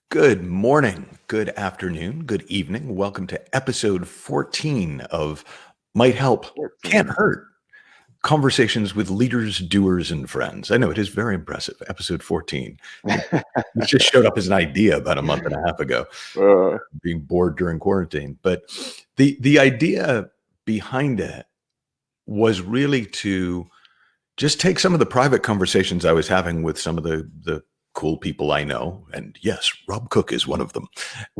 Good morning, good afternoon, good evening. Welcome to episode 14 of Might Help, Can't 14. Hurt. Conversations with leaders, doers, and friends. I know it is very impressive. Episode 14. It just showed up as an idea about a month and a half ago, Uh, being bored during quarantine. But the idea behind it was really to just take some of the private conversations I was having with some of the cool people I know, and yes, Rob Cook is one of them,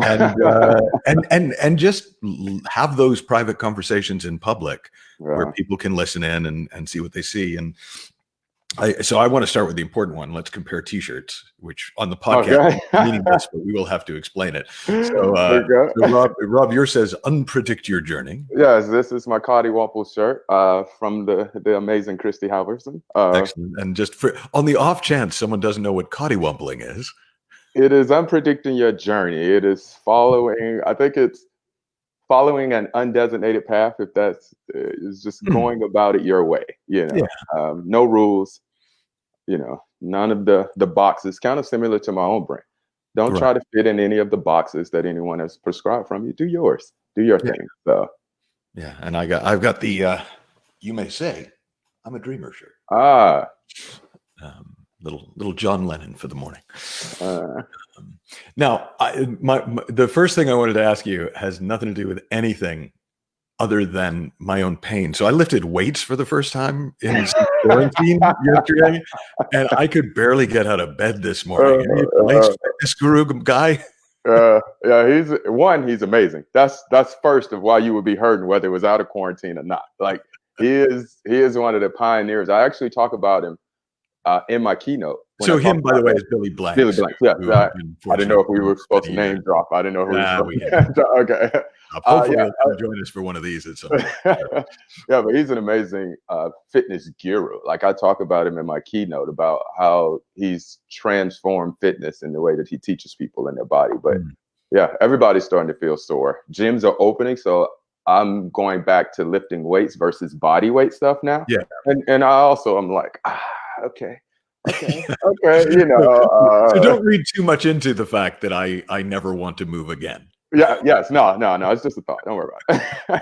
and just have those private conversations in public where yeah. people can listen in and see what they see. And so I want to start with the important one. Let's compare T-shirts, which on the podcast Okay. is meaningless, but we will have to explain it. Okay. So Rob, yours says "Unpredict your journey." Yes, this is my Coddy Wample shirt from the amazing Christy Halverson. Excellent. And just on the off chance someone doesn't know what coddywampling is, It is unpredicting your journey. It is following, I think it's following an undesignated path, if that's is just going about it your way, Yeah. no rules, none of the boxes, kind of similar to my own brain. Don't Right. try to fit in any of the boxes that anyone has prescribed from you. Do yours. Do your Yeah. thing. So Yeah, and I've got the you may say I'm a dreamer shirt. ah Little John Lennon for the morning. uh, Now, the first thing I wanted to ask you has nothing to do with anything other than my own pain. So I lifted weights for the first time in quarantine yesterday, and I could barely get out of bed this morning. Nice fitness guru guy. yeah, he's amazing. That's first of why you would be hurting whether it was out of quarantine or not. Like he is one of the pioneers. I actually talk about him in my keynote. So him, by the way, is Billy Blanks. Billy Blanks, yeah. I didn't know if we were supposed to name drop. I didn't know who we were supposed to. Okay. Hopefully he'll join us for one of these at some point. Yeah, but he's an amazing fitness guru. Like I talk about him in my keynote about how he's transformed fitness in the way that he teaches people in their body. But yeah, everybody's starting to feel sore. Gyms are opening, so I'm going back to lifting weights versus body weight stuff now. Yeah. And I also am like, okay. Okay. So don't read too much into the fact that I never want to move again. Yeah. Yes. No. It's just a thought. Don't worry about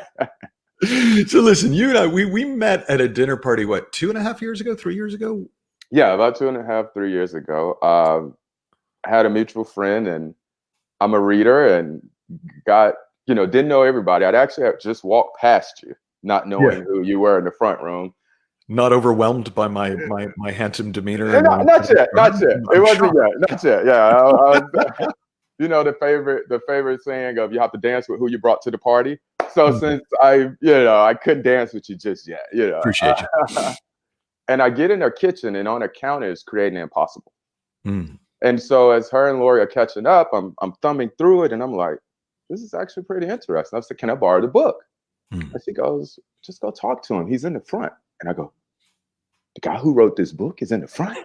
it. So listen, you and I, we met at a dinner party, what, 2.5 years ago, 3 years ago? Yeah, about 2.5, 3 years ago. I had a mutual friend, and I'm a reader, and didn't know everybody. I'd actually just walked past you, not knowing who you were in the front room. Not overwhelmed by my handsome demeanor. Not yet. It wasn't yet. Not yet. Yeah. The favorite saying of you have to dance with who you brought to the party. So since I couldn't dance with you just yet, Appreciate you. And I get in their kitchen, and on their counter is Creating the Impossible. And so as her and Lori are catching up, I'm thumbing through it, and I'm like, this is actually pretty interesting. I said, can I borrow the book? And she goes, just go talk to him. He's in the front. And I go, the guy who wrote this book is in the front.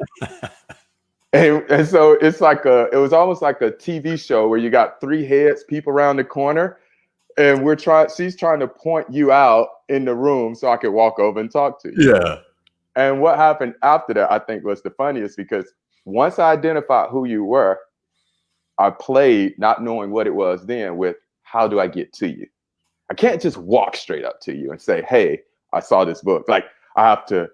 and so it was almost like a TV show where you got three heads peep around the corner, and she's trying to point you out in the room so I could walk over and talk to you. Yeah. And what happened after that, I think, was the funniest, because once I identified who you were, I played, not knowing what it was then, with how do I get to you? I can't just walk straight up to you and say, hey, I saw this book. Like, I have to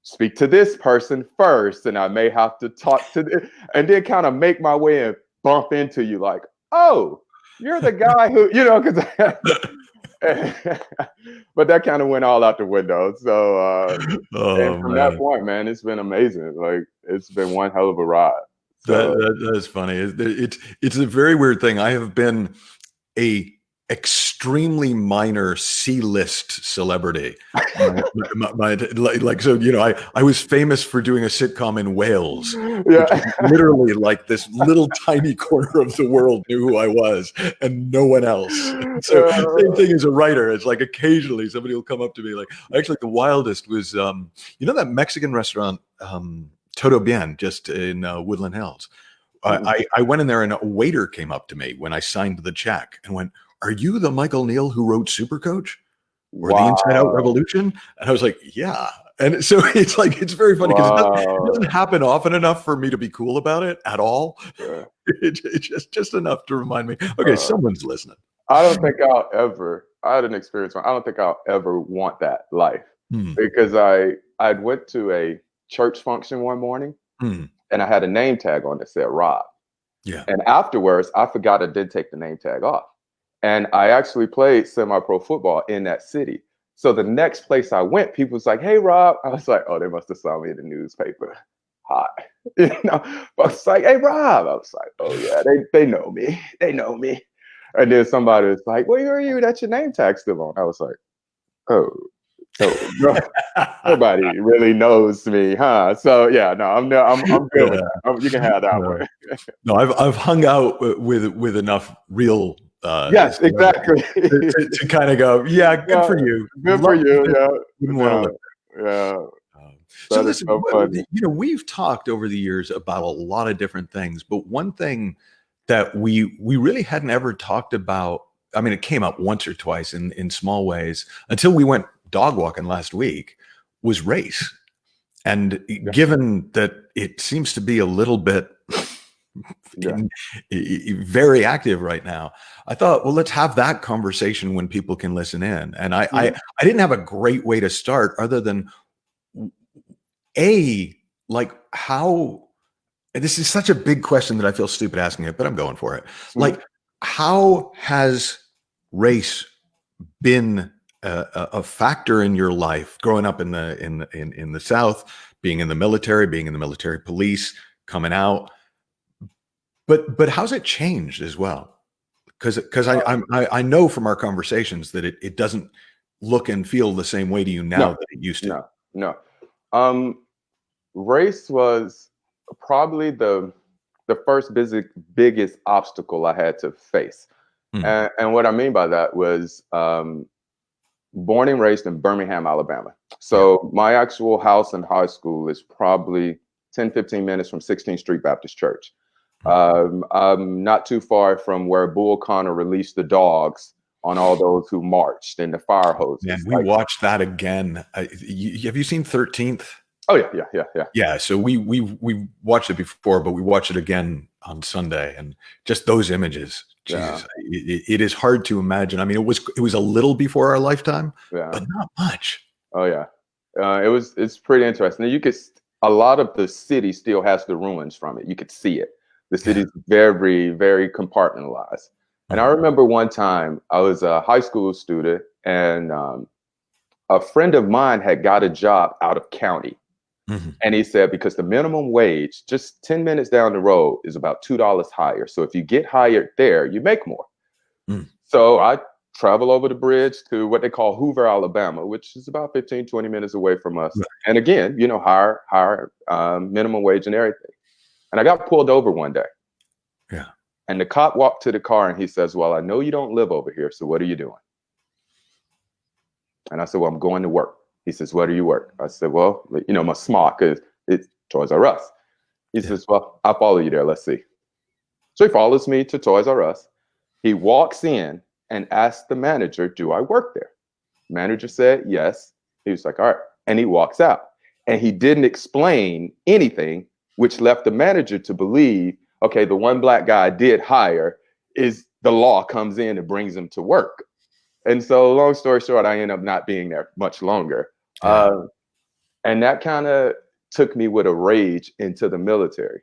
speak to this person first, and I may have to talk to and then kind of make my way and bump into you like, oh, you're the guy who, because but that kind of went all out the window. So and from that point, man, it's been amazing. Like, it's been one hell of a ride. So, that is funny. It's a very weird thing. I have been a extremely minor C-list celebrity. I was famous for doing a sitcom in Wales. Literally, like, this little tiny corner of the world knew who I was, and no one else. So same thing as a writer. It's like occasionally somebody will come up to me. Like, actually, the wildest was that Mexican restaurant, Todo Bien, just in Woodland Hills. I went in there, and a waiter came up to me when I signed the check and went, "Are you the Michael Neal who wrote Supercoach or the Inside Out Revolution?" And I was like, "Yeah." And so it's like, it's very funny because Wow. it doesn't happen often enough for me to be cool about it at all. Yeah. It's just enough to remind me, okay, someone's listening. I don't think I had an experience. I don't think I'll ever want that life because I went to a church function one morning and I had a name tag on that said Rob. Yeah. And afterwards, I forgot I did take the name tag off. And I actually played semi-pro football in that city. So the next place I went, people was like, "Hey, Rob." I was like, "Oh, they must have saw me in the newspaper." Hi. But I was like, "Hey, Rob." I was like, "Oh yeah, they know me. They know me." And then somebody was like, "Where are you? That's your name tag still on." I was like, "Oh, no, nobody really knows me, huh?" So yeah, no, I'm good with that. You can have that one. No, I've hung out with enough real yes, exactly. to kind of go, yeah, good for you. Good for you. Yeah. Wouldn't want to live. Yeah. So listen, so we've talked over the years about a lot of different things, but one thing that we really hadn't ever talked about, I mean, it came up once or twice in small ways until we went dog walking last week, was race. And given that it seems to be a little bit very active right now, I thought, well, let's have that conversation when people can listen in. And I didn't have a great way to start other than like how, this is such a big question that I feel stupid asking it, but I'm going for it. Like, how has race been a factor in your life growing up in the South, being in the military police, coming out? But how's it changed as well? Because I know from our conversations that it doesn't look and feel the same way to you now that it used to. No. Race was probably the first biggest obstacle I had to face. And what I mean by that was born and raised in Birmingham, Alabama. So my actual house and high school is probably 10, 15 minutes from 16th Street Baptist Church. I'm not too far from where Bull Connor released the dogs on all those who marched and the fire hoses. Man, we watched that again. Have you seen 13th? Oh yeah. Yeah, so we watched it before, but we watched it again on Sunday, and just those images. Jesus, it is hard to imagine. I mean, it was a little before our lifetime, but not much. Oh yeah, it's pretty interesting. A lot of the city still has the ruins from it. You could see it. The city's very, very compartmentalized. And I remember one time I was a high school student, and a friend of mine had got a job out of county. And he said, because the minimum wage just 10 minutes down the road is about $2 higher. So if you get hired there, you make more. So I travel over the bridge to what they call Hoover, Alabama, which is about 15, 20 minutes away from us. And again, higher minimum wage and everything. And I got pulled over one day. Yeah. And the cop walked to the car and he says, "Well, I know you don't live over here. So what are you doing?" And I said, "Well, I'm going to work." He says, "Where do you work?" I said, "Well, my smock is Toys R Us." He says, "Well, I'll follow you there. Let's see." So he follows me to Toys R Us. He walks in and asks the manager, "Do I work there?" Manager said, "Yes." He was like, "All right." And he walks out. And he didn't explain anything, which left the manager to believe, okay, the one black guy I did hire is the law comes in and brings him to work. And so long story short, I ended up not being there much longer. And that kind of took me with a rage into the military.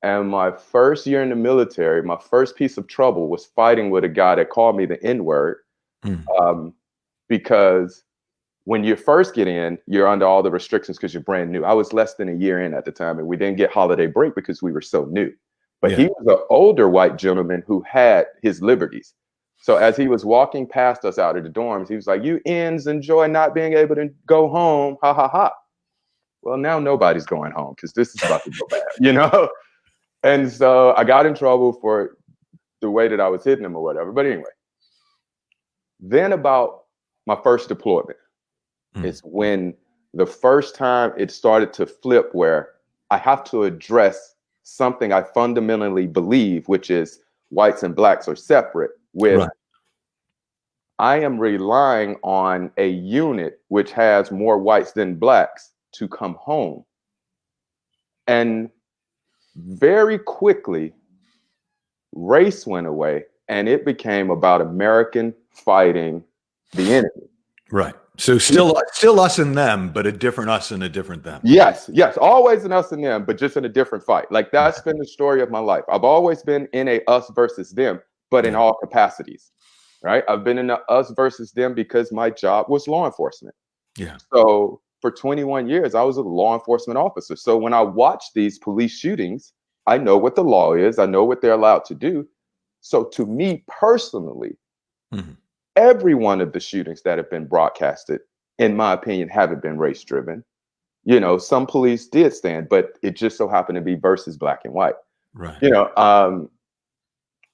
And my first year in the military, my first piece of trouble was fighting with a guy that called me the N-word. Because when you first get in, you're under all the restrictions because you're brand new. I was less than a year in at the time, and we didn't get holiday break because we were so new. But he was an older white gentleman who had his liberties. So as he was walking past us out of the dorms, he was like, "You ends enjoy not being able to go home. Ha, ha, ha." Well, now nobody's going home because this is about to go bad, And so I got in trouble for the way that I was hitting him or whatever. But anyway, then about my first deployment is when the first time it started to flip where I have to address something I fundamentally believe, which is whites and blacks are separate with I am relying on a unit which has more whites than blacks to come home. And very quickly, race went away and it became about American fighting the enemy. Right. So still us and them, but a different us and a different them. Yes, always an us and them, but just in a different fight. Like that's been the story of my life. I've always been in a us versus them, but in all capacities. Right? I've been in a us versus them because my job was law enforcement. Yeah. So for 21 years, I was a law enforcement officer. So when I watch these police shootings, I know what the law is. I know what they're allowed to do. So to me personally, every one of the shootings that have been broadcasted, in my opinion, haven't been race driven. You know, some police did stand, but it just so happened to be versus black and white. Right. You know,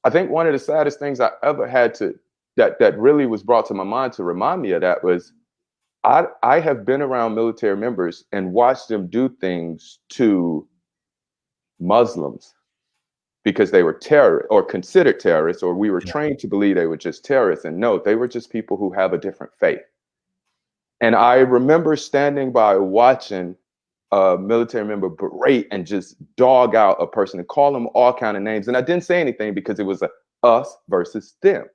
I think one of the saddest things I ever had to that really was brought to my mind to remind me of that was I have been around military members and watched them do things to Muslims because they were terrorists or considered terrorists, or we were trained to believe they were just terrorists. And no, they were just people who have a different faith. And I remember standing by watching a military member berate and just dog out a person and call them all kind of names. And I didn't say anything because it was a us versus them.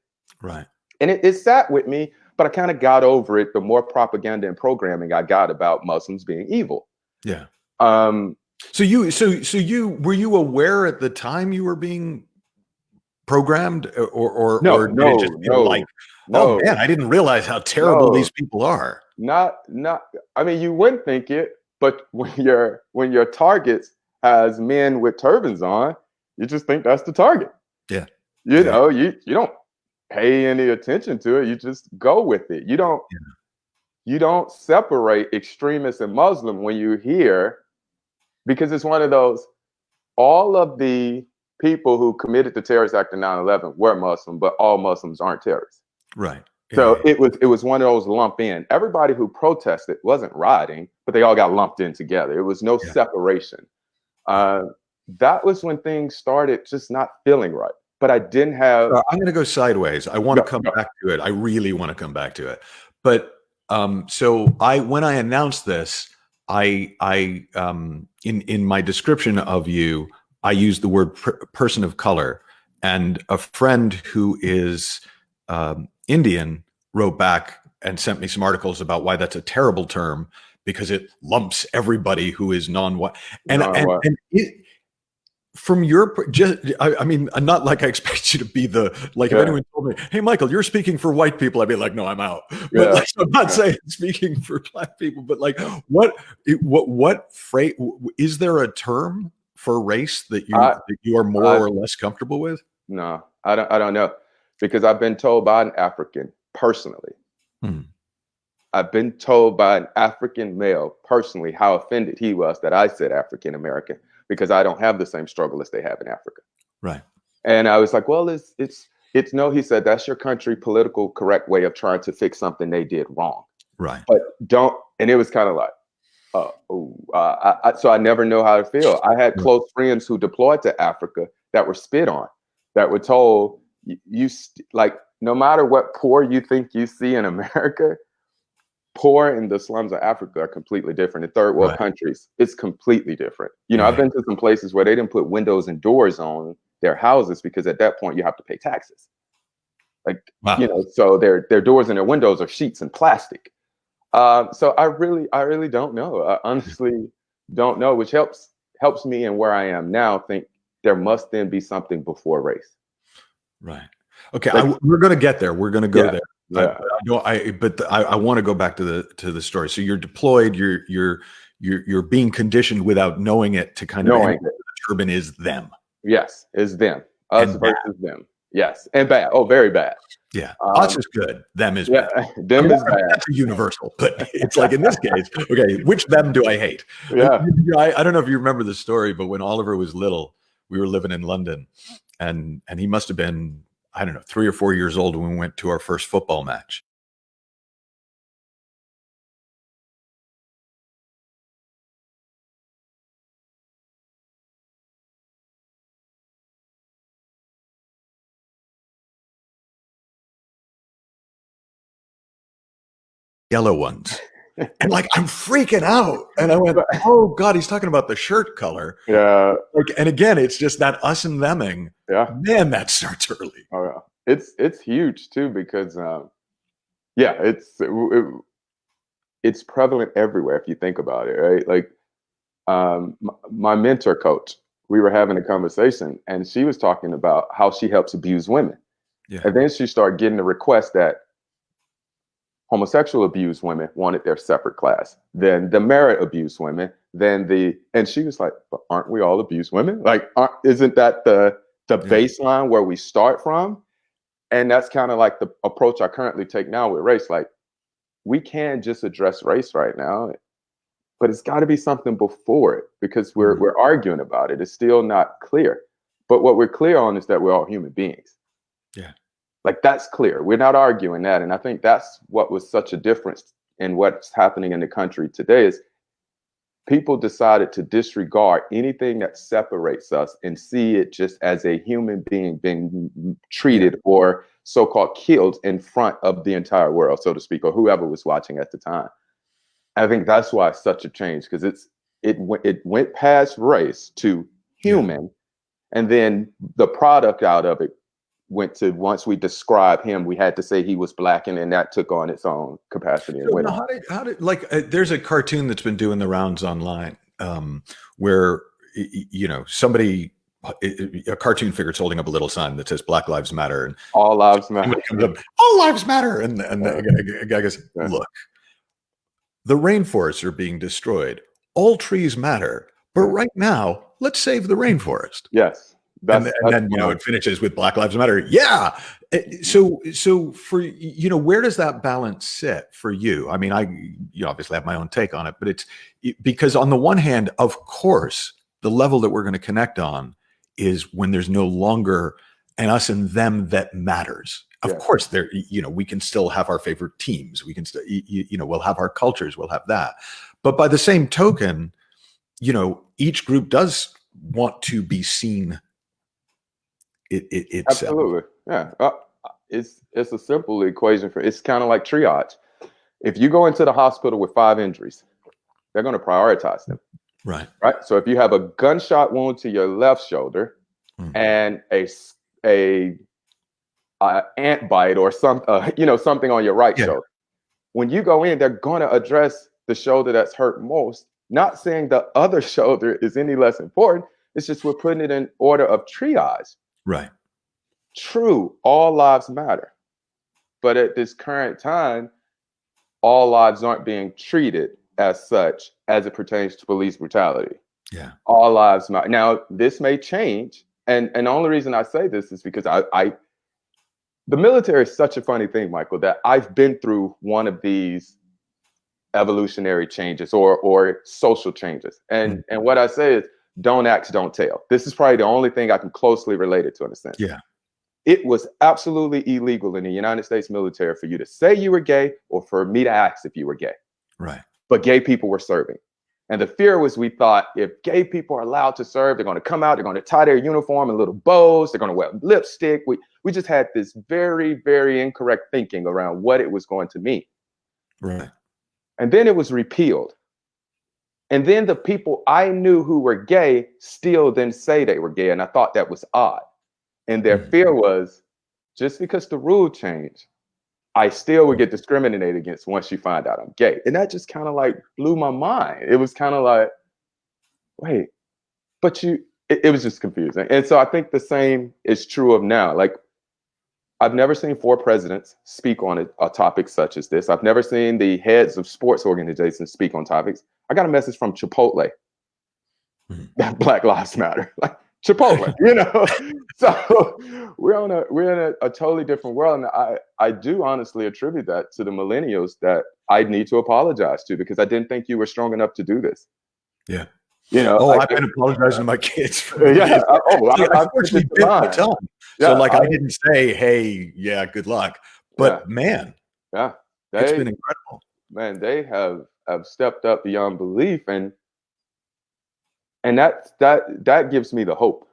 Right. And it sat with me, but I kind of got over it the more propaganda and programming I got about Muslims being evil. Yeah. So you were you aware at the time you were being programmed, or did it just feel like, oh man, I didn't realize how terrible these people are? Not. I mean, you wouldn't think it, but when your targets has men with turbans on, you just think that's the target. Yeah. You know, you don't pay any attention to it. You just go with it. You don't separate extremists and Muslim when you hear, because it's one of those, all of the people who committed the terrorist act in 9/11 were Muslim, but all Muslims aren't terrorists. Right. Yeah. So it was one of those lump in. Everybody who protested wasn't rioting, but they all got lumped in together. It was no separation. That was when things started just not feeling right. But I didn't have. I'm going to go sideways. I want to come back to it. I really want to come back to it. But so when I announced this, I in my description of you, I used the word person of color, and a friend who is Indian wrote back and sent me some articles about why that's a terrible term because it lumps everybody who is non-white. And it, from your, I mean, not like I expect you to be if anyone told me, hey, Michael, you're speaking for white people, I'd be like, no, I'm out. But I'm not saying speaking for black people, but like, what phrase, is there a term for race that you are more or less comfortable with? No, I don't know, because I've been told by an African personally. I've been told by an African male personally how offended he was that I said African American, because I don't have the same struggle as they have in Africa. Right. And I was like, well, it's no, he said, that's your country political correct way of trying to fix something they did wrong. Right. But and it was kind of like, so I never know how to feel. I had close friends who deployed to Africa that were spit on, that were told, like, no matter what poor you think you see in America, poor in the slums of Africa are completely different. In third world countries, it's completely different. You know, I've been to some places where they didn't put windows and doors on their houses because at that point you have to pay taxes. Like, you know, so their doors and their windows are sheets and plastic. So I really don't know. I honestly don't know, which helps me in where I am now think there must then be something before race. Right. Okay. We're going to get there. We're going to go there. Yeah. I want to go back to the story. So you're deployed. You're being conditioned without knowing it to kind of knowing the turban is them. Yes, it's them. Us versus them. Yes, and bad. Oh, very bad. Yeah, us is good. Them is bad. Them is bad. That's a universal, but it's like in this case. Okay, which them do I hate? Yeah. I don't know if you remember the story, but when Oliver was little, we were living in London, and he must have been, I don't know, 3 or 4 years old when we went to our first football match. yellow ones. And like, I'm freaking out. And I went, oh God, he's talking about the shirt color. Yeah. Like, and again, it's just that us and theming. Yeah. Man, that starts early. Oh yeah. It's huge too, because it's prevalent everywhere if you think about it, right? Like my mentor coach, we were having a conversation and she was talking about how she helps abuse women. Yeah. And then she started getting the request that homosexual abused women wanted their separate class, then the merit abused women, and she was like, but aren't we all abused women? Like, isn't that the baseline where we start from? And that's kind of like the approach I currently take now with race. Like, we can just address race right now, but it's got to be something before it, because we're arguing about it. It's still not clear. But what we're clear on is that we're all human beings. Yeah. Like, that's clear. We're not arguing that. And I think that's what was such a difference in what's happening in the country today, is people decided to disregard anything that separates us and see it just as a human being being treated or so-called killed in front of the entire world, so to speak, or whoever was watching at the time. I think that's why it's such a change, because it went past race to human, and then the product out of it went to, once we describe him, we had to say he was black, and then that took on its own capacity. And went on. How did like there's a cartoon that's been doing the rounds online where somebody, a cartoon figure's holding up a little sign that says Black Lives Matter, and all lives matter. Comes up, all lives matter, and the guy goes, look, the rainforests are being destroyed. All trees matter, but right now, let's save the rainforest. Yes. And then it finishes with Black Lives Matter. Yeah. So for, where does that balance sit for you? I mean, I obviously have my own take on it, but it's because on the one hand, of course, the level that we're going to connect on is when there's no longer an us and them that matters. Of course, there, we can still have our favorite teams. We can still, we'll have our cultures. We'll have that. But by the same token, each group does want to be seen. Itself. Absolutely. Yeah. It's a simple equation it's kind of like triage. If you go into the hospital with 5 injuries, they're going to prioritize them. Right. Right. So if you have a gunshot wound to your left shoulder and a ant bite or something on your right shoulder, when you go in, they're going to address the shoulder that's hurt most, not saying the other shoulder is any less important. It's just we're putting it in order of triage. Right. True, all lives matter. But at this current time, all lives aren't being treated as such as it pertains to police brutality. Yeah. All lives matter. Now, this may change. And the only reason I say this is because the military is such a funny thing, Michael, that I've been through one of these evolutionary changes or social changes. And what I say is, don't ask, don't tell. This is probably the only thing I can closely relate it to in a sense. Yeah. It was absolutely illegal in the United States military for you to say you were gay or for me to ask if you were gay. Right. But gay people were serving. And the fear was, we thought if gay people are allowed to serve, they're going to come out, they're going to tie their uniform in little bows, they're going to wear lipstick. We just had this very, very incorrect thinking around what it was going to mean. Right. And then it was repealed. And then the people I knew who were gay still didn't say they were gay. And I thought that was odd. And their fear was, just because the rule changed, I still would get discriminated against once you find out I'm gay. And that just kind of like blew my mind. It was kind of like, wait, but it was just confusing. And so I think the same is true of now. Like, I've never seen 4 presidents speak on a topic such as this. I've never seen the heads of sports organizations speak on topics. I got a message from Chipotle that Black Lives Matter. Like, Chipotle, So we're in a totally different world. And I do honestly attribute that to the millennials that I need to apologize to, because I didn't think you were strong enough to do this. Yeah. I've been apologizing to my kids for I unfortunately bit my tongue. So I didn't say, hey, good luck. But man, it's been incredible. Man, they have stepped up beyond belief, and that gives me the hope.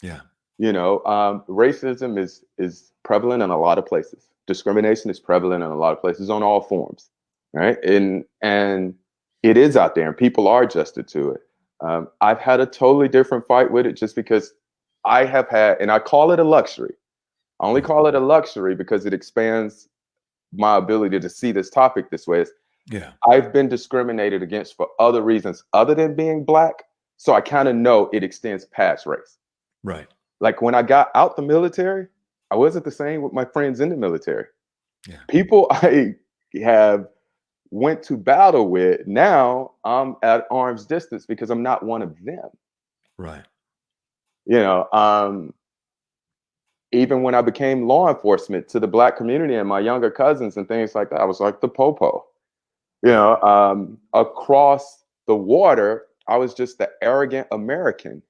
Yeah. Racism is prevalent in a lot of places. Discrimination is prevalent in a lot of places on all forms. right? And it is out there, and people are adjusted to it. I've had a totally different fight with it just because I have had, and I call it a luxury. I only call it a luxury because it expands my ability to see this topic this way. I've been discriminated against for other reasons other than being Black. So I kind of know it extends past race. Right. Like when I got out the military, I wasn't the same with my friends in the military. Yeah. People I have went to battle with, now I'm at arm's distance because I'm not one of them. Right. You know, even when I became law enforcement to the Black community and my younger cousins and things like that, I was like the popo. You know, across the water, I was just the arrogant American.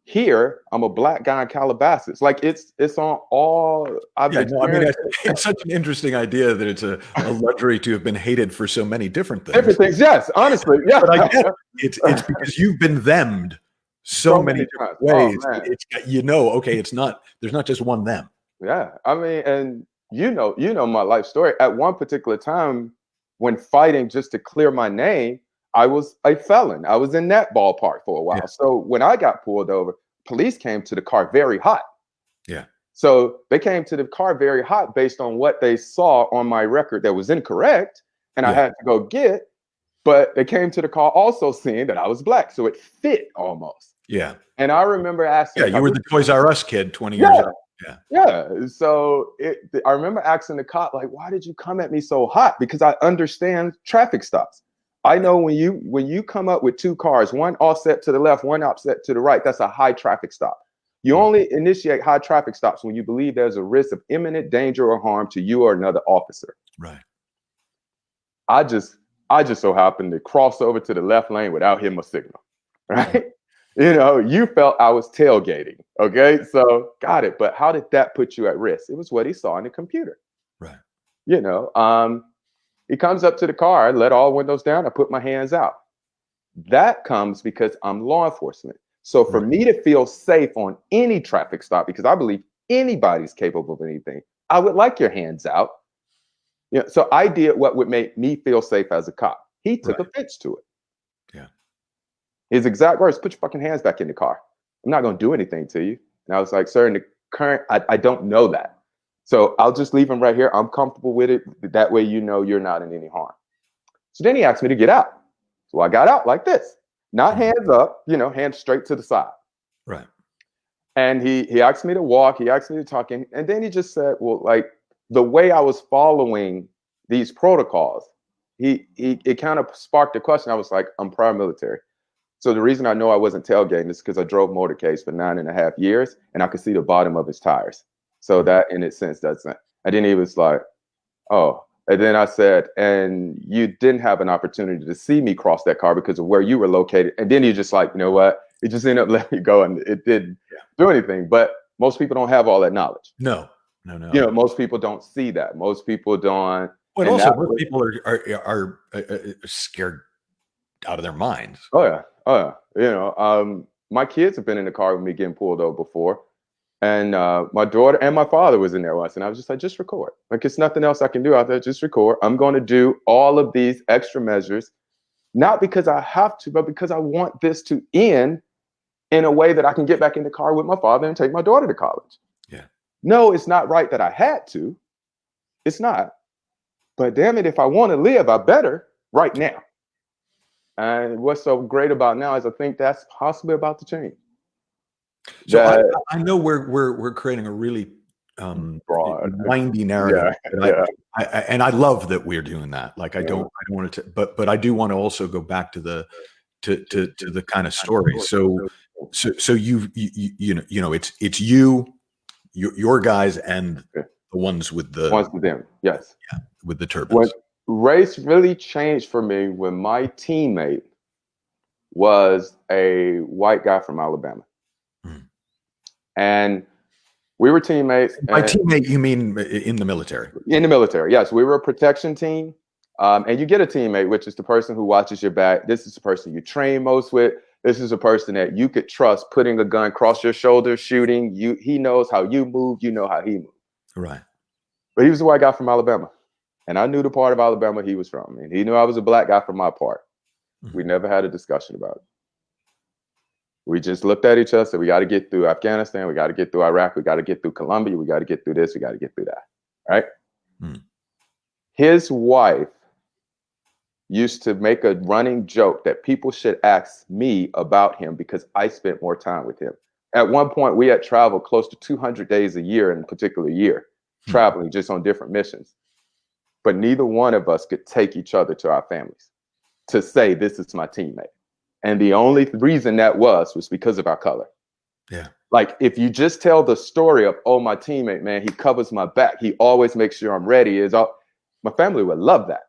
Here, I'm a Black guy in Calabasas. Like it's on all. It's such an interesting idea that it's a luxury to have been hated for so many different things. Different things, yes, honestly, yeah. But I guess it's because you've been themmed so many different ways. Oh, it's okay, it's not. There's not just one them. Yeah, I mean, and you know my life story. At one particular time, when fighting just to clear my name, I was a felon. I was in that ballpark for a while. Yeah. So when I got pulled over, police came to the car very hot. Yeah. So they came to the car very hot based on what they saw on my record that was incorrect, and I had to go get. But they came to the car also seeing that I was Black, so it fit almost. Yeah. And I remember asking. Yeah, you were the Toys R Us kid 20 years ago. Yeah. So I remember asking the cop, like, why did you come at me so hot? Because I understand traffic stops. I know when you come up with two cars, one offset to the left, one offset to the right, that's a high traffic stop. You only initiate high traffic stops when you believe there's a risk of imminent danger or harm to you or another officer. Right. I just so happened to cross over to the left lane without hitting my signal. Right. You know, you felt I was tailgating. Okay. So got it. But how did that put you at risk? It was what he saw in the computer. Right. You know, he comes up to the car, I let all windows down, I put my hands out. That comes because I'm law enforcement. So for me to feel safe on any traffic stop, because I believe anybody's capable of anything, I would like your hands out. Yeah. So I did what would make me feel safe as a cop. He took offense to it. Yeah. His exact words, put your fucking hands back in the car. I'm not going to do anything to you. And I was like, sir, in the current, I don't know that. So I'll just leave him right here. I'm comfortable with it. That way, you know, you're not in any harm. So then he asked me to get out. So I got out like this, not hands up, you know, hands straight to the side. Right. And he asked me to walk. He asked me to talk. And then he just said, well, like the way I was following these protocols, it kind of sparked a question. I was like, I'm prior military. So the reason I know I wasn't tailgating is because I drove motorcades for 9.5 years and I could see the bottom of his tires. So that in its sense doesn't. And then he was like, oh. And then I said, and you didn't have an opportunity to see me cross that car because of where you were located. And then he just like, you know what? It just ended up letting me go and it didn't do anything. But most people don't have all that knowledge. No. You know, most people don't see that. Most people don't. But also, most people are scared out of their minds. Oh yeah. You know, my kids have been in the car with me getting pulled over before. And my daughter and my father was in there once. And I was just like, just record. Like, it's nothing else I can do out there. Just record. I'm going to do all of these extra measures, not because I have to, but because I want this to end in a way that I can get back in the car with my father and take my daughter to college. Yeah. No, it's not right that I had to. It's not. But damn it, if I want to live, I better right now. And what's so great about now is I think that's possibly about to change. So I know we're creating a really broad, windy narrative, and I love that we're doing that. Like I don't want to, but I do want to also go back to the the kind of story. So you know it's your guys and the ones with them, yes, with the turbans. Race really changed for me when my teammate was a white guy from Alabama. And we were teammates. By teammate, you mean in the military? In the military, yes. We were a protection team. And you get a teammate, which is the person who watches your back. This is the person you train most with. This is a person that you could trust putting a gun across your shoulder, shooting. He knows how you move. You know how he moves. Right. But he was a white guy from Alabama. and I knew the part of Alabama he was from, and he knew I was a black guy from my part. We never had a discussion about it. We just looked at each other, said, we got to get through Afghanistan, we got to get through Iraq, we got to get through Colombia, we got to get through this, we got to get through that, right? His wife used to make a running joke that people should ask me about him because I spent more time with him. At one point, we had traveled close to 200 days a year in a particular year, traveling just on different missions. But neither one of us could take each other to our families to say, this is my teammate. And the only reason that was because of our color. Yeah. Like, if you just tell the story of, oh, my teammate, man, he covers my back, he always makes sure I'm ready, my family would love that.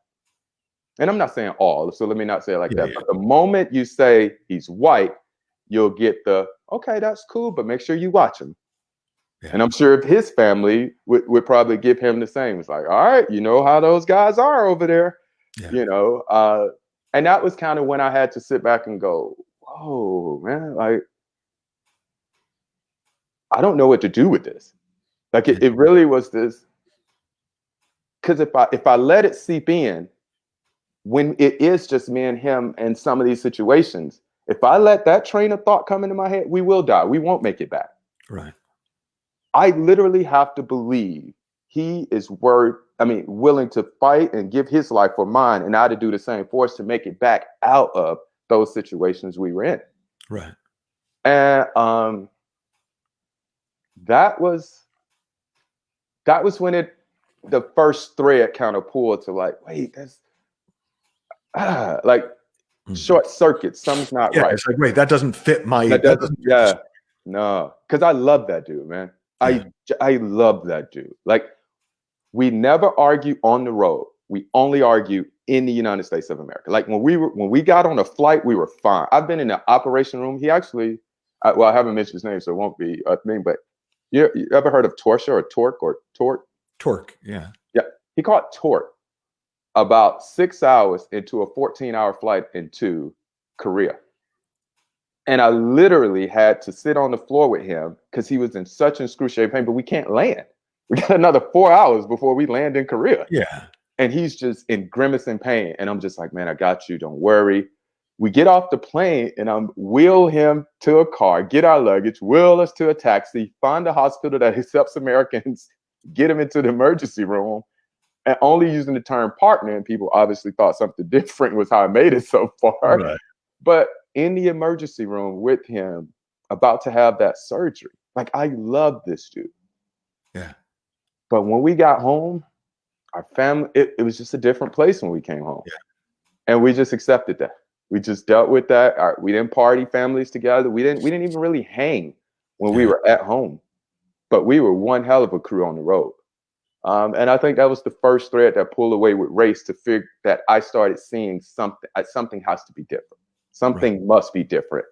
And I'm not saying all, so let me not say it like that. Yeah. But the moment you say he's white, you'll get the, okay, that's cool, but make sure you watch him. Yeah. And I'm sure if his family would probably give him the same. It's like, all right, you know how those guys are over there, you know? And that was kind of when I had to sit back and go, whoa, man, like, I don't know what to do with this. Like, it really was this, because if I let it seep in, when it is just me and him and some of these situations, if I let that train of thought come into my head, we will die. We won't make it back. Right. I literally have to believe he is willing to fight and give his life for mine, and I to do the same for us to make it back out of those situations we were in. Right. And that was when the first thread kind of pulled to like, wait, that's like short circuit. Something's not right. It's like, wait, that doesn't fit my. No, because I love that dude, man. Yeah. I love that dude. Like, we never argue on the road. We only argue in the United States of America. Like, when we got on a flight, we were fine. I've been in the operation room. He actually, I haven't mentioned his name, so it won't be a thing. But you ever heard of Torsia or Torque or Torque? Torque, yeah. Yeah, he caught Torque about 6 hours into a 14-hour flight into Korea. And I literally had to sit on the floor with him because he was in such excruciating pain, but we can't land. We got another 4 hours before we land in Korea. Yeah. And he's just in grimacing pain. And I'm just like, man, I got you. Don't worry. We get off the plane and I'm wheel him to a car, get our luggage, wheel us to a taxi, find a hospital that accepts Americans, get him into the emergency room. And only using the term partner, and people obviously thought something different was how I made it so far. Right. But in the emergency room with him, about to have that surgery, like, I love this dude. Yeah. But when we got home, our family, it was just a different place when we came home. Yeah. And we just accepted that. We just dealt with that. We didn't party families together. We didn't even really hang when we were at home. But we were one hell of a crew on the road. And I think that was the first thread that pulled away with race, to figure that I started seeing something has to be different. Something must be different.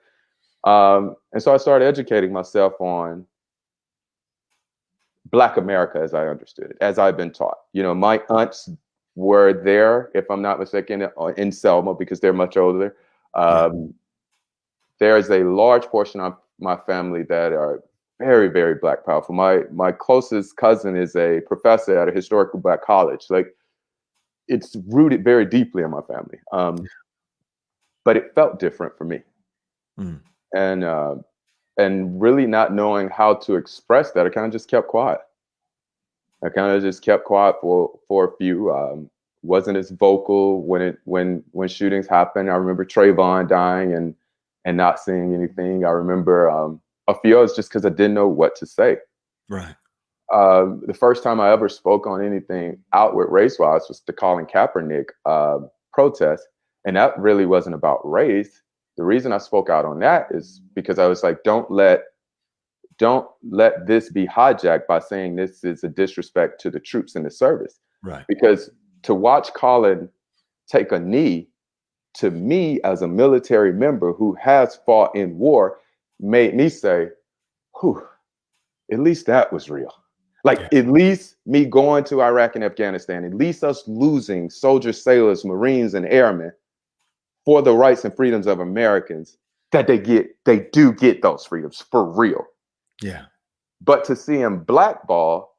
And so I started educating myself on Black America as I understood it, as I've been taught. You know, my aunts were there, if I'm not mistaken, in Selma, because they're much older. There is a large portion of my family that are very, very Black powerful. My closest cousin is a professor at a historical Black college. Like, it's rooted very deeply in my family. But it felt different for me. And really not knowing how to express that, I kind of just kept quiet. I kind of just kept quiet for a few. Wasn't as vocal when shootings happened. I remember Trayvon dying and not saying anything. I remember a few others just because I didn't know what to say. Right. The first time I ever spoke on anything outward race-wise was the Colin Kaepernick protest, and that really wasn't about race. The reason I spoke out on that is because I was like, don't let this be hijacked by saying this is a disrespect to the troops in the service. Right. Because to watch Colin take a knee, to me as a military member who has fought in war, made me say, whew, at least that was real. Like, at least me going to Iraq and Afghanistan, at least us losing soldiers, sailors, Marines, and airmen for the rights and freedoms of Americans, that they do get those freedoms for real. Yeah. But to see him blackball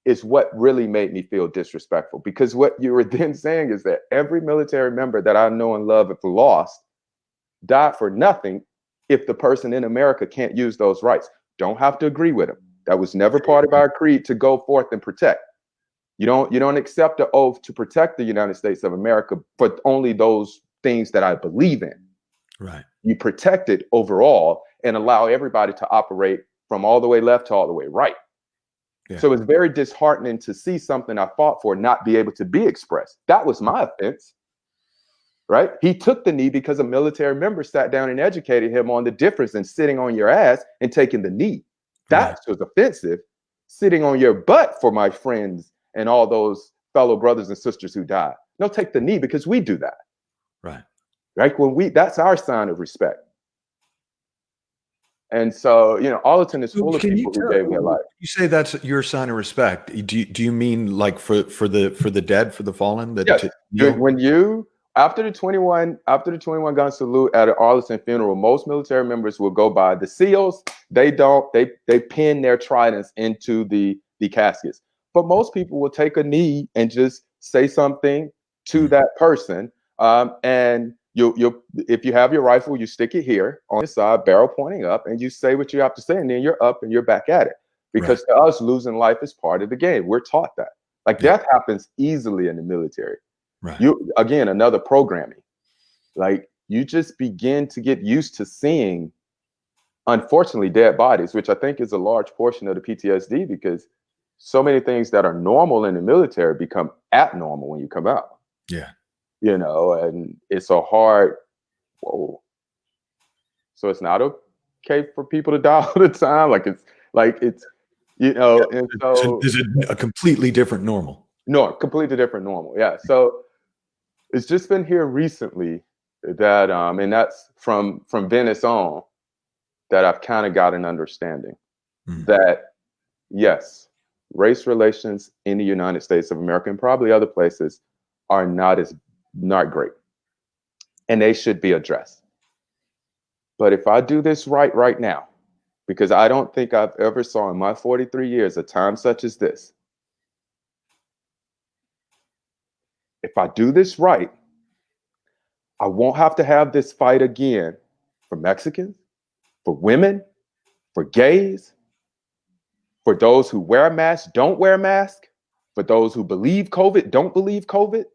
is what really made me feel disrespectful, because what you were then saying is that every military member that I know and love, if lost, died for nothing if the person in America can't use those rights. Don't have to agree with them. That was never part of our creed to go forth and protect. You don't accept the oath to protect the United States of America for only those things that I believe in. Right. You protect it overall and allow everybody to operate from all the way left to all the way right. Yeah. So it's very disheartening to see something I fought for not be able to be expressed. That was my offense, right? He took the knee because a military member sat down and educated him on the difference in sitting on your ass and taking the knee. That was offensive. Sitting on your butt for my friends and all those fellow brothers and sisters who died. No, take the knee because we do that. Right. Right? That's our sign of respect. And so, Arlington is full of people who gave their life. You say that's your sign of respect. Do you mean like for the dead, for the fallen? Yes. When you after the 21 gun salute at an Arlington funeral, most military members will go by. The SEALs, they pin their tridents into the caskets. But most people will take a knee and just say something to that person. And you if you have your rifle, you stick it here on the side, barrel pointing up, and you say what you have to say, and then you're up and you're back at it. Because to us, losing life is part of the game. We're taught that. Like death happens easily in the military. Right. Again, another programming. Like you just begin to get used to seeing, unfortunately, dead bodies, which I think is a large portion of the PTSD, because so many things that are normal in the military become abnormal when you come out. Yeah. And it's a hard, whoa. So it's not okay for people to die all the time. And so is it a completely different normal? No, completely different normal. Yeah. So it's just been here recently that, and that's from Venice on, that I've kind of got an understanding that yes, race relations in the United States of America and probably other places are not great, and they should be addressed. But if I do this right now, because I don't think I've ever saw in my 43 years a time such as this. If I do this right, I won't have to have this fight again for Mexicans, for women, for gays, for those who wear a mask, don't wear a mask, for those who believe COVID, don't believe COVID.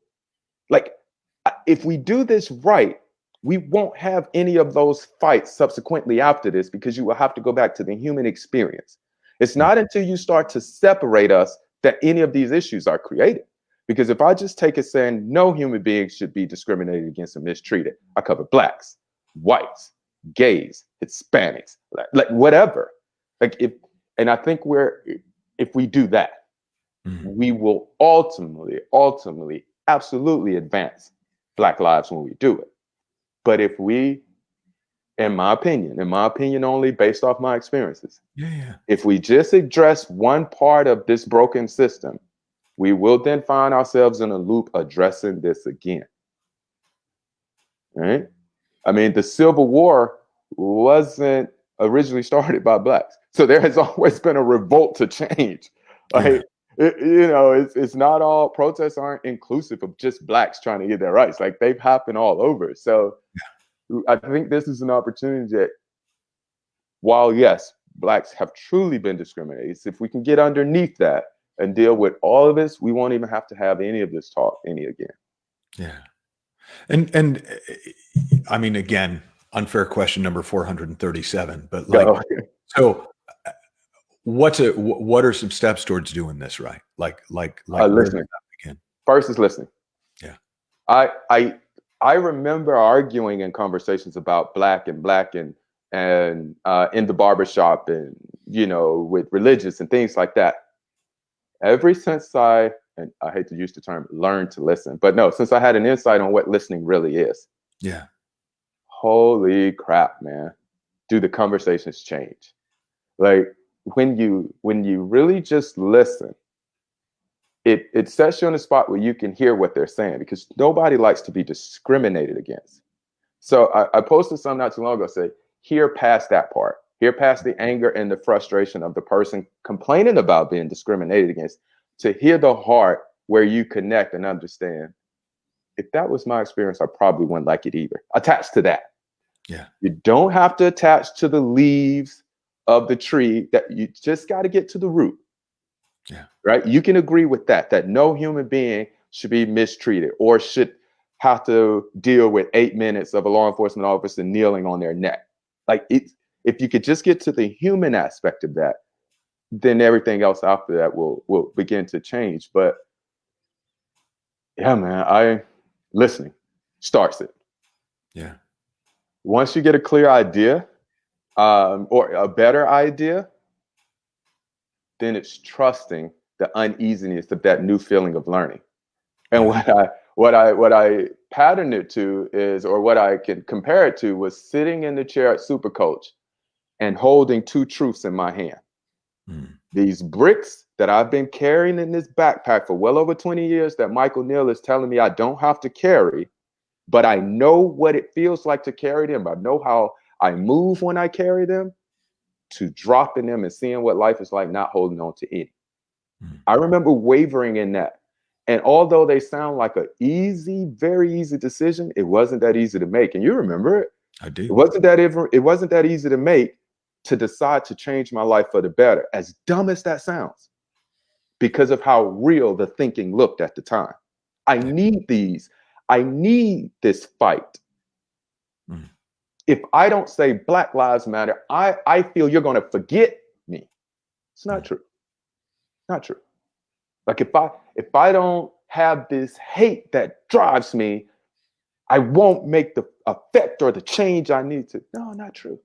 Like, if we do this right, we won't have any of those fights subsequently after this, because you will have to go back to the human experience. It's not until you start to separate us that any of these issues are created. Because if I just take it saying no human being should be discriminated against and mistreated, I cover blacks, whites, gays, Hispanics, like whatever. And I think if we do that, we will ultimately, absolutely advance Black lives when we do it. But if we, in my opinion only, based off my experiences, if we just address one part of this broken system, we will then find ourselves in a loop addressing this again. Right? I mean, the Civil War wasn't originally started by blacks. So there has always been a revolt to change. Like, it's not all, protests aren't inclusive of just blacks trying to get their rights. Like, they've happened all over. So I think this is an opportunity that, while yes, blacks have truly been discriminated, if we can get underneath that and deal with all of this, we won't even have to have any of this talk again. Yeah. And I mean, again, unfair question number 437, but like, so what are some steps towards doing this right? Like listening. First is listening. Yeah. I remember arguing in conversations about black and in the barbershop and, with religious and things like that. Ever since and I hate to use the term learn to listen, but no, since I had an insight on what listening really is. Yeah. Holy crap, man. Do the conversations change? Like when you really just listen, it sets you on the spot where you can hear what they're saying, because nobody likes to be discriminated against. So I posted something not too long ago, say, hear past that part. Hear past the anger and the frustration of the person complaining about being discriminated against. to hear the heart where you connect and understand. If that was my experience, I probably wouldn't like it either. Attached to that. Yeah. You don't have to attach to the leaves of the tree, that you just got to get to the root. Yeah. Right. You can agree with that no human being should be mistreated or should have to deal with 8 minutes of a law enforcement officer kneeling on their neck. Like, if you could just get to the human aspect of that, then everything else after that will begin to change. But yeah, man, listening starts it. Yeah. Once you get a clear idea, or a better idea, then it's trusting the uneasiness of that new feeling of learning. And what I patterned it to is, or what I can compare it to, was sitting in the chair at Supercoach and holding 2 truths in my hand. These bricks that I've been carrying in this backpack for well over 20 years that Michael Neal is telling me I don't have to carry, but I know what it feels like to carry them. I know how I move when I carry them, to dropping them and seeing what life is like not holding on to any. I remember wavering in that. And although they sound like a very easy decision, it wasn't that easy to make. And you remember it. I do. It wasn't that easy to make, to decide to change my life for the better, as dumb as that sounds, because of how real the thinking looked at the time. I need this fight. If I don't say Black Lives Matter, I feel you're going to forget me. It's not true. Not true. Like, if I don't have this hate that drives me, I won't make the effect or the change I need to. No, not true.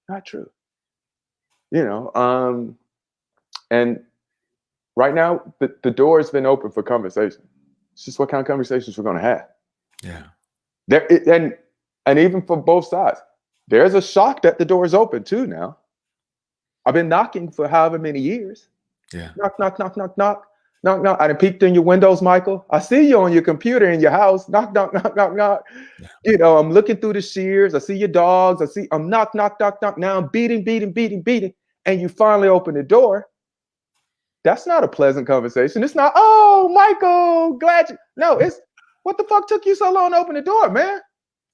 Not true. And right now the door has been open for conversation. It's just what kind of conversations we're going to have. Yeah. And even for both sides, there's a shock that the door is open too now. I've been knocking for however many years. Yeah. Knock, knock, knock, knock, knock, knock, knock. I done peeked in your windows, Michael. I see you on your computer in your house. Knock, knock, knock, knock, knock. Yeah. I'm looking through the shears. I see your dogs. I'm knock, knock, knock, knock. Now I'm beating. And you finally open the door. That's not a pleasant conversation. It's not, oh, Michael, glad you. No, it's, what the fuck took you so long to open the door, man?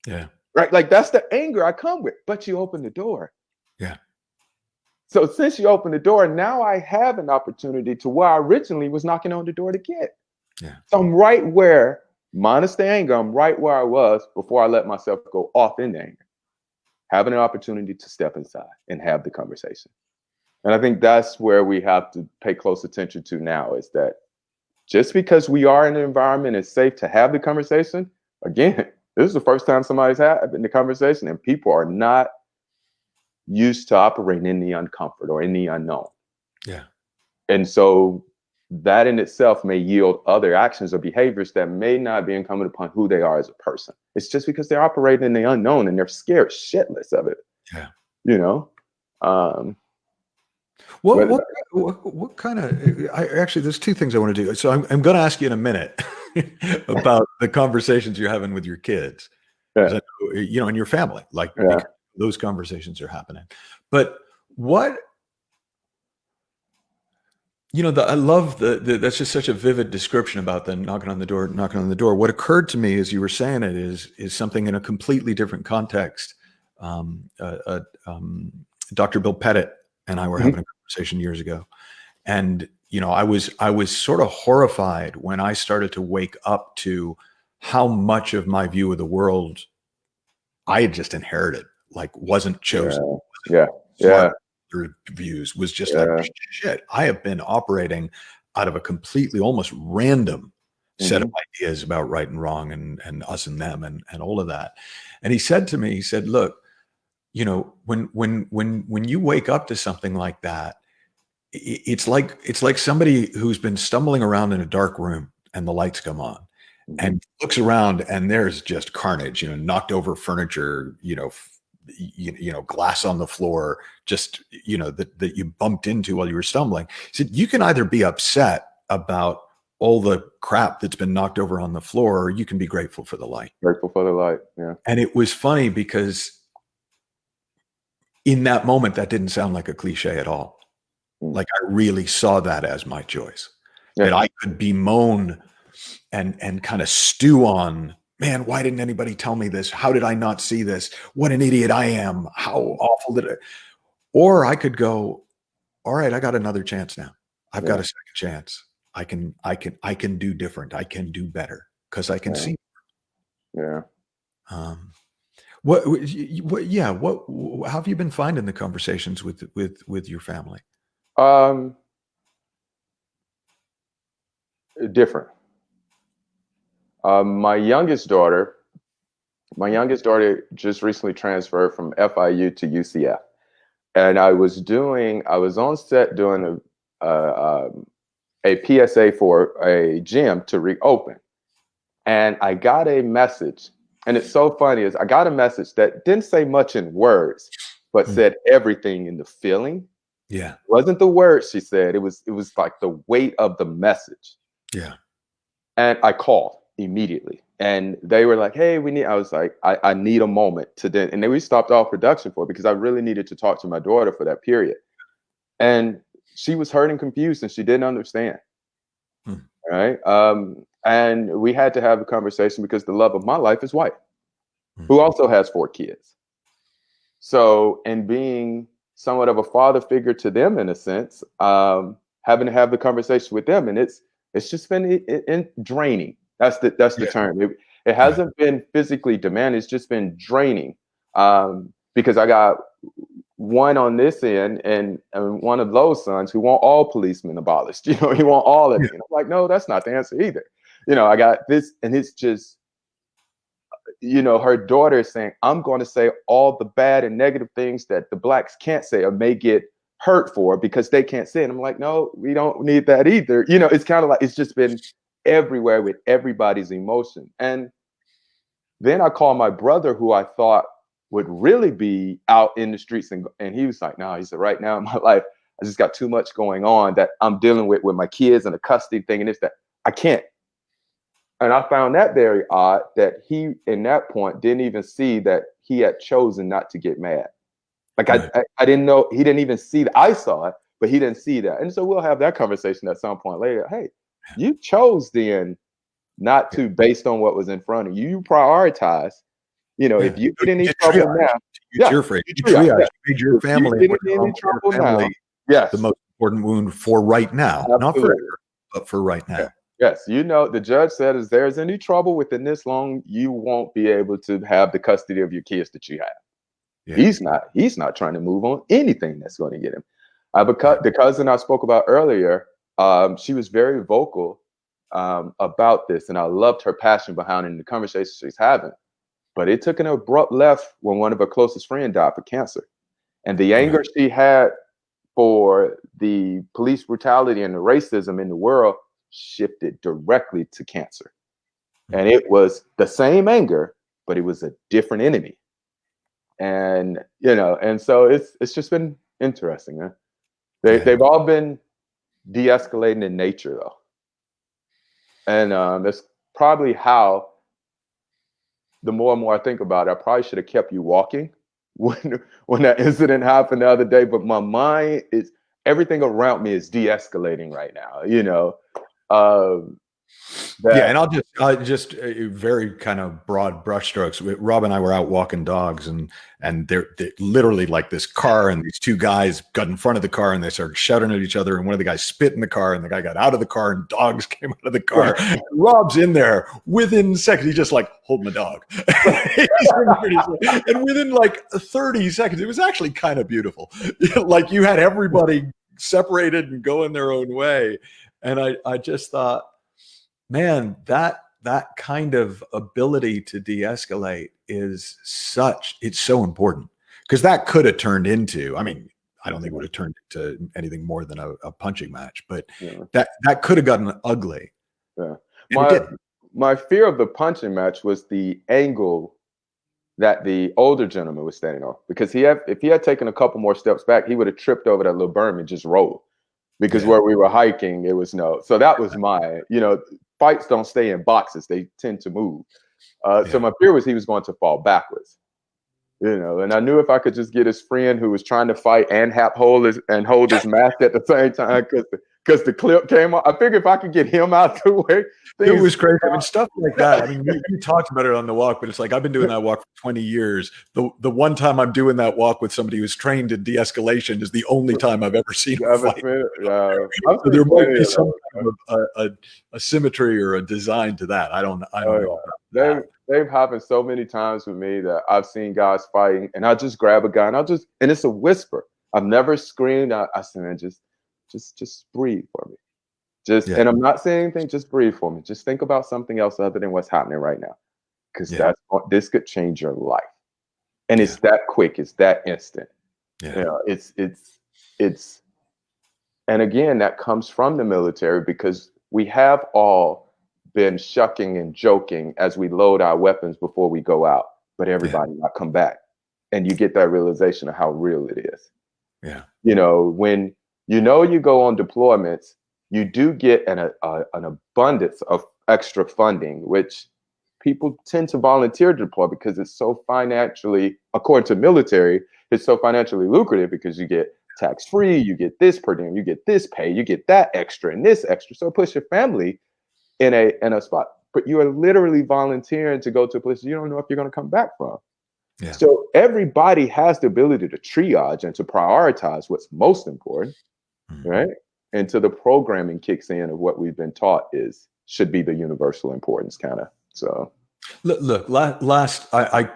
Yeah. Right. Like, that's the anger I come with. But you open the door. Yeah. So since you opened the door, now I have an opportunity to where I originally was knocking on the door to get. Yeah. So I'm right where, minus the anger, I'm right where I was before I let myself go off in the anger. Having an opportunity to step inside and have the conversation. And I think that's where we have to pay close attention to now, is that just because we are in an environment it's safe to have the conversation, again, this is the first time somebody's having the conversation, and people are not used to operating in the uncomfort or in the unknown. Yeah. And so that in itself may yield other actions or behaviors that may not be incumbent upon who they are as a person. It's just because they're operating in the unknown and they're scared shitless of it. Yeah. What kind of, actually, there's 2 things I want to do. So I'm going to ask you in a minute about the conversations you're having with your kids, and your family, like those conversations are happening. But what, I love that's just such a vivid description about them knocking on the door. What occurred to me as you were saying it is something in a completely different context. Dr. Bill Pettit and I were having a conversation years ago. And, I was sort of horrified when I started to wake up to how much of my view of the world I had just inherited, like wasn't chosen. Views was just like, shit, I have been operating out of a completely almost random set of ideas about right and wrong and us and them and all of that. And he said to me, look, when you wake up to something like that, it's like somebody who's been stumbling around in a dark room and the lights come on and looks around and there's just carnage, knocked over furniture, glass on the floor, just, that you bumped into while you were stumbling. He said, you can either be upset about all the crap that's been knocked over on the floor, or you can be grateful for the light. Grateful for the light. Yeah. And it was funny because in that moment, that didn't sound like a cliche at all. Like I really saw that as my choice. that I could bemoan and kind of stew on. Man, why didn't anybody tell me this? How did I not see this? What an idiot I am. How awful did it? Or I could go, all right, I got another chance now. I've got a second chance. I can do different. I can do better because I can see. Yeah. How have you been finding the conversations with your family? Different. My youngest daughter just recently transferred from FIU to UCF, and I was on set doing a PSA for a gym to reopen, and I got a message. And it's so funny is I got a message that didn't say much in words, but said everything in the feeling. Yeah. It wasn't the words she said. It was like the weight of the message. Yeah. And I called immediately. And they were like, hey, I was like, I need a moment to then. And then we stopped all production for it because I really needed to talk to my daughter for that period. And she was hurt and confused and she didn't understand. Right. And we had to have a conversation because the love of my life is white, who also has 4 kids. So, and being somewhat of a father figure to them in a sense, having to have the conversation with them, and it's just been draining. That's the term. It hasn't been physically demanding. It's just been draining because I got one on this end and one of those sons who want all policemen abolished. He want all of it. I'm like, no, that's not the answer either. I got this, and it's just, her daughter is saying, I'm going to say all the bad and negative things that the blacks can't say or may get hurt for because they can't say it. And I'm like, no, we don't need that either. It's kind of like, it's just been everywhere with everybody's emotion. And then I called my brother, who I thought would really be out in the streets. And he was like, no, he said, right now in my life, I just got too much going on that I'm dealing with my kids and the custody thing. And it's that I can't. And I found that very odd that he, in that point, didn't even see that he had chosen not to get mad. Like I didn't know, he didn't even see that. I saw it, but he didn't see that. And so we'll have that conversation at some point later. Hey, you chose then not to based on what was in front of you. You prioritize. If you get in any trouble now, you're afraid. You made your family the most important wound for right now, not forever, but for right now. Yes, the judge said, if there's any trouble within this long, you won't be able to have the custody of your kids that you have. Yeah. He's not trying to move on anything that's going to get him. The cousin I spoke about earlier, she was very vocal about this, and I loved her passion behind it and the conversation she's having. But it took an abrupt left when one of her closest friends died for cancer. And the anger she had for the police brutality and the racism in the world shifted directly to cancer. And it was the same anger, but it was a different enemy. And, and so it's just been interesting. Huh? They've all been de-escalating in nature, though. And that's probably how, the more and more I think about it, I probably should have kept you walking when that incident happened the other day. But my mind is, everything around me is de-escalating right now, and I'll just very kind of broad brushstrokes. Rob and I were out walking dogs, and they're literally like this car, and these 2 guys got in front of the car, and they started shouting at each other, and one of the guys spit in the car, and the guy got out of the car, and dogs came out of the car. And Rob's in there within seconds. He's just like, hold my dog. And within like 30 seconds, it was actually kind of beautiful. Like you had everybody separated and going their own way. And I just thought, man, that kind of ability to de-escalate it's so important, because that could have turned into, I don't think it would have turned into anything more than a punching match, but that could have gotten ugly. Yeah. My fear of the punching match was the angle that the older gentleman was standing on, because if he had taken a couple more steps back, he would have tripped over that little berm and just rolled. Because where we were hiking, it was so that was my, fights don't stay in boxes. They tend to move. So my fear was he was going to fall backwards, and I knew if I could just get his friend who was trying to fight and hold his mask at the same time, because because the clip came on. I figured if I could get him out the way, it was crazy. I mean, stuff like that. I mean, we talked about it on the walk, but it's like I've been doing that walk for 20 years. The one time I'm doing that walk with somebody who's trained in de-escalation is the only time I've ever seen a fight. Yeah. So there might be some kind of a symmetry or a design to that. I don't know. They've happened so many times with me that I've seen guys fighting, and I just grab a guy and it's a whisper. I've never screamed. I said, man, just breathe for me. And I'm not saying anything, just breathe for me. Just think about something else other than what's happening right now. Because this could change your life. And it's that quick, it's that instant. Yeah. You know, it's and again, that comes from the military, because we have all been shucking and joking as we load our weapons before we go out, but everybody not come back. And you get that realization of how real it is. Yeah. You know, when you go on deployments, you do get an abundance of extra funding, which people tend to volunteer to deploy because it's so financially, according to military, it's so financially lucrative because you get tax-free, you get this per diem, you get this pay, you get that extra and this extra. So it puts your family in a spot. But you are literally volunteering to go to a place you don't know if you're going to come back from. Yeah. So everybody has the ability to triage and to prioritize what's most important, right? Until the programming kicks in of what we've been taught should be the universal importance kind of. So look, last I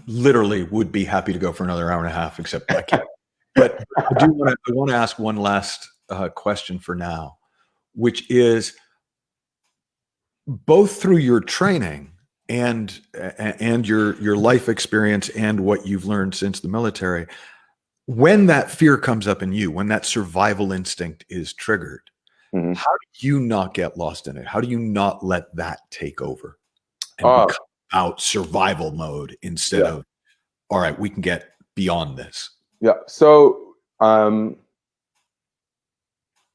literally would be happy to go for another hour and a half, except I can't. But I want to ask one last question for now, which is, both through your training and your life experience and what you've learned since the military, when that fear comes up in you, when that survival instinct is triggered, how do you not get lost in it? How do you not let that take over and become out survival mode instead of, all right, we can get beyond this? Yeah. So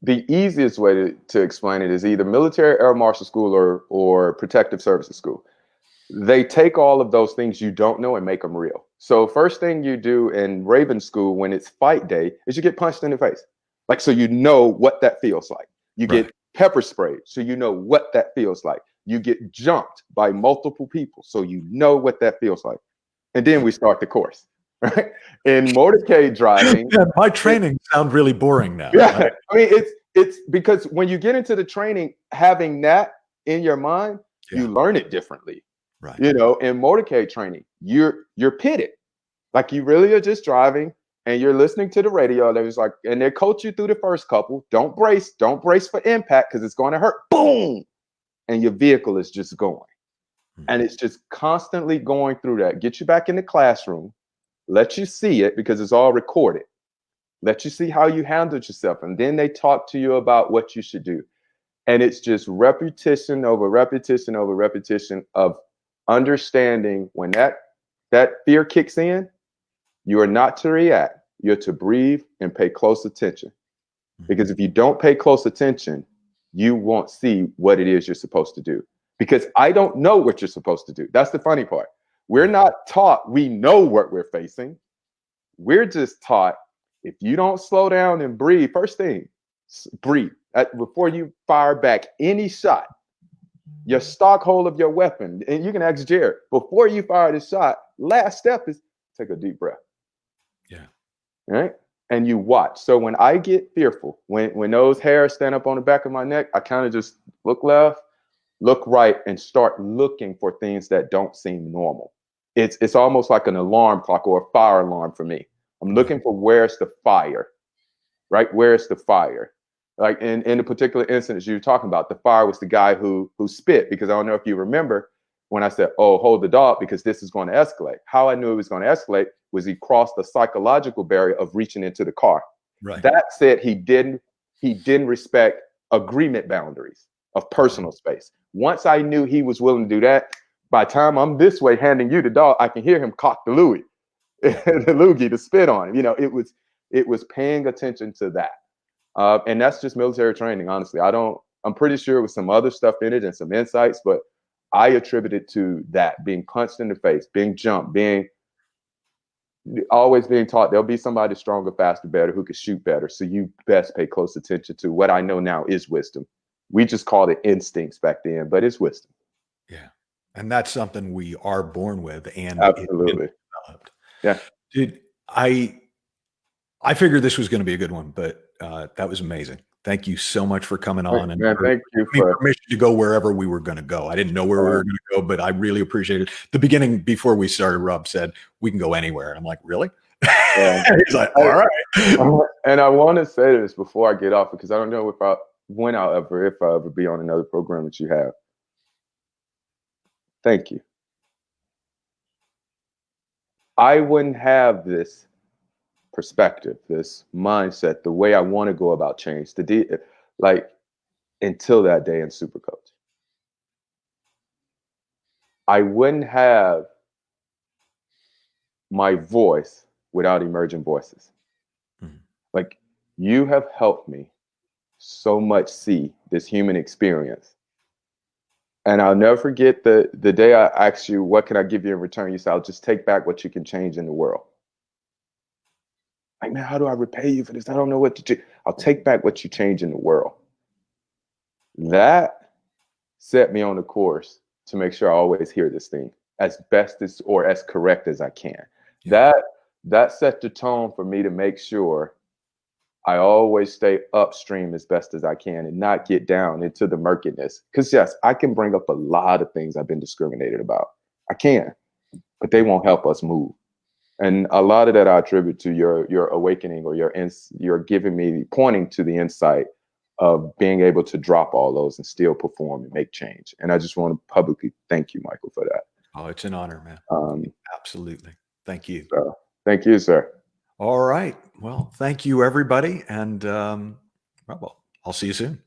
the easiest way to explain it is either military air marshal school or protective services school. They take all of those things you don't know and make them real. So first thing you do in Raven school when it's fight day is you get punched in the face. Like, so you know what that feels like. You get pepper sprayed, so you know what that feels like. You get jumped by multiple people, so you know what that feels like. And then we start the course, right? In motorcade driving. Yeah, my training sounds really boring now. Yeah, right? I mean, it's because when you get into the training, having that in your mind, you learn it differently. Right. You know, in motorcade training, you're pitted. Like, you really are just driving and you're listening to the radio. There's like, and they coach you through the first couple. Don't brace for impact because it's going to hurt. Boom. And your vehicle is just going. And it's just constantly going through that. Get you back in the classroom, let you see it because it's all recorded. Let you see how you handled yourself. And then they talk to you about what you should do. And it's just repetition over repetition over repetition of understanding when that fear kicks in, you are not to react. You're to breathe and pay close attention. Because if you don't pay close attention, you won't see what it is you're supposed to do. Because I don't know what you're supposed to do. That's the funny part. We're not taught we know what we're facing. We're just taught, if you don't slow down and breathe, first thing, breathe. Before you fire back any shot, your stock hold of your weapon, and you can ask Jared, before you fire the shot, last step is take a deep breath. Yeah. Right? And you watch. So when I get fearful, when those hairs stand up on the back of my neck, I kind of just look left, look right, and start looking for things that don't seem normal. It's almost like an alarm clock or a fire alarm for me. I'm looking for where's the fire, right? Where's the fire? Like in the particular instance you're talking about, the fire was the guy who spit, because I don't know if you remember when I said, oh, hold the dog because this is going to escalate. How I knew it was going to escalate was he crossed the psychological barrier of reaching into the car. Right. That said, he didn't respect agreement boundaries of personal space. Once I knew he was willing to do that, by the time I'm this way handing you the dog, I can hear him cock the Louis, the loogie, to spit on him. You know, it was paying attention to that. And that's just military training, honestly. I'm pretty sure with some other stuff in it and some insights, but I attribute it to that, being punched in the face, being jumped, being always being taught there'll be somebody stronger, faster, better, who can shoot better. So you best pay close attention to what I know now is wisdom. We just called it instincts back then, but it's wisdom. Yeah. And that's something we are born with, and absolutely developed. Yeah. Dude, I figured this was going to be a good one, but that was amazing. Thank you so much for coming on and thank you for permission to go wherever we were going to go. I didn't know where we were going to go, but I really appreciate it. The beginning, before we started, Rob said, we can go anywhere. And I'm like, really? Yeah. He's like, all right. And I want to say this before I get off, because I don't know if I'll ever be on another program that you have. Thank you. I wouldn't have this perspective, this mindset, the way I want to go about change, until that day in Supercoach. I wouldn't have my voice without emerging voices. Mm-hmm. Like, you have helped me so much see this human experience. And I'll never forget the day I asked you, what can I give you in return? You said, I'll just take back what you can change in the world. Like, man, how do I repay you for this? I don't know what to do. I'll take back what you change in the world. That set me on a course to make sure I always hear this thing as best as, or as correct as I can. Yeah. That set the tone for me to make sure I always stay upstream as best as I can and not get down into the murkiness. Because yes, I can bring up a lot of things I've been discriminated about. I can, but they won't help us move. And a lot of that I attribute to your awakening, or you're giving me, pointing to the insight of being able to drop all those and still perform and make change. And I just want to publicly thank you, Michael, for that. Oh, it's an honor, man. Absolutely. Thank you. Thank you, sir. All right. Well, thank you, everybody. And well, I'll see you soon.